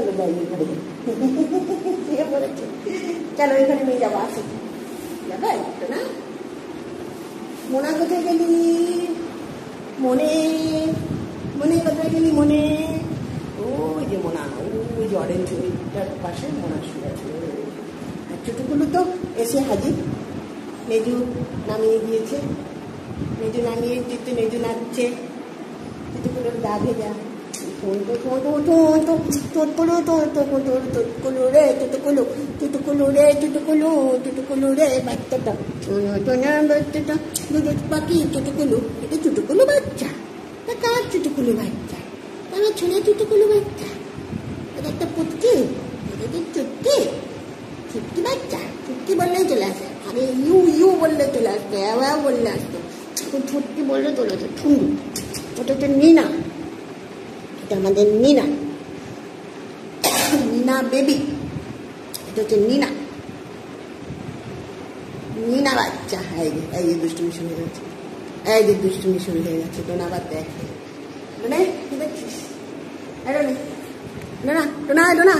চলো যাই ঘরে শুয়ে পড়েছে। চলো এখানে নিয়ে যাবো, আসো যাবে তো না। মোনা কোথায় গেলি? মনে মনে কোথায় গেলি? মনে ওই যে মোনা, ওই যে অরেঞ্জ ওইটার পাশে মোনা শুয়ে আছে। আর ছোটগুলো তো এসে হাজির। মেজু নামিয়ে দিয়েছে, মেজু নামিয়ে দিতে মেজু নাচছে। ছোটগুলোর গা ভেজা। বাচ্চাটা পাখি চুটুকুলু, এটা চুটুকুলু বাচ্চা। তা কার চুটুকুলু বাচ্চা? আমার ছোলা চুটুকুলু বাচ্চা। এটা একটা পুটকি, এটা যে চুটকি, চুটকি বাচ্চা। চুটকি বললেই চলে আসে, আরে ইউ ইউ বললে চলে আসতো, অ্যাও বললে আসতো। এখন ছুটকি বললে চলে আসে। ঠুঙ্গু, ওটা হচ্ছে নিনা, এটা আমাদের নিনা, নিনা বেবি। এটা হচ্ছে নিনা, নিনা বাচ্চা। এই যে দুষ্টুমি শুরু হয়ে গেছে, এই যে দুষ্টুমি শুরু হয়ে গেছে। টোনা আবার দেখে, মানে কি দেখছিস? ডোনা ডোনা ডোনা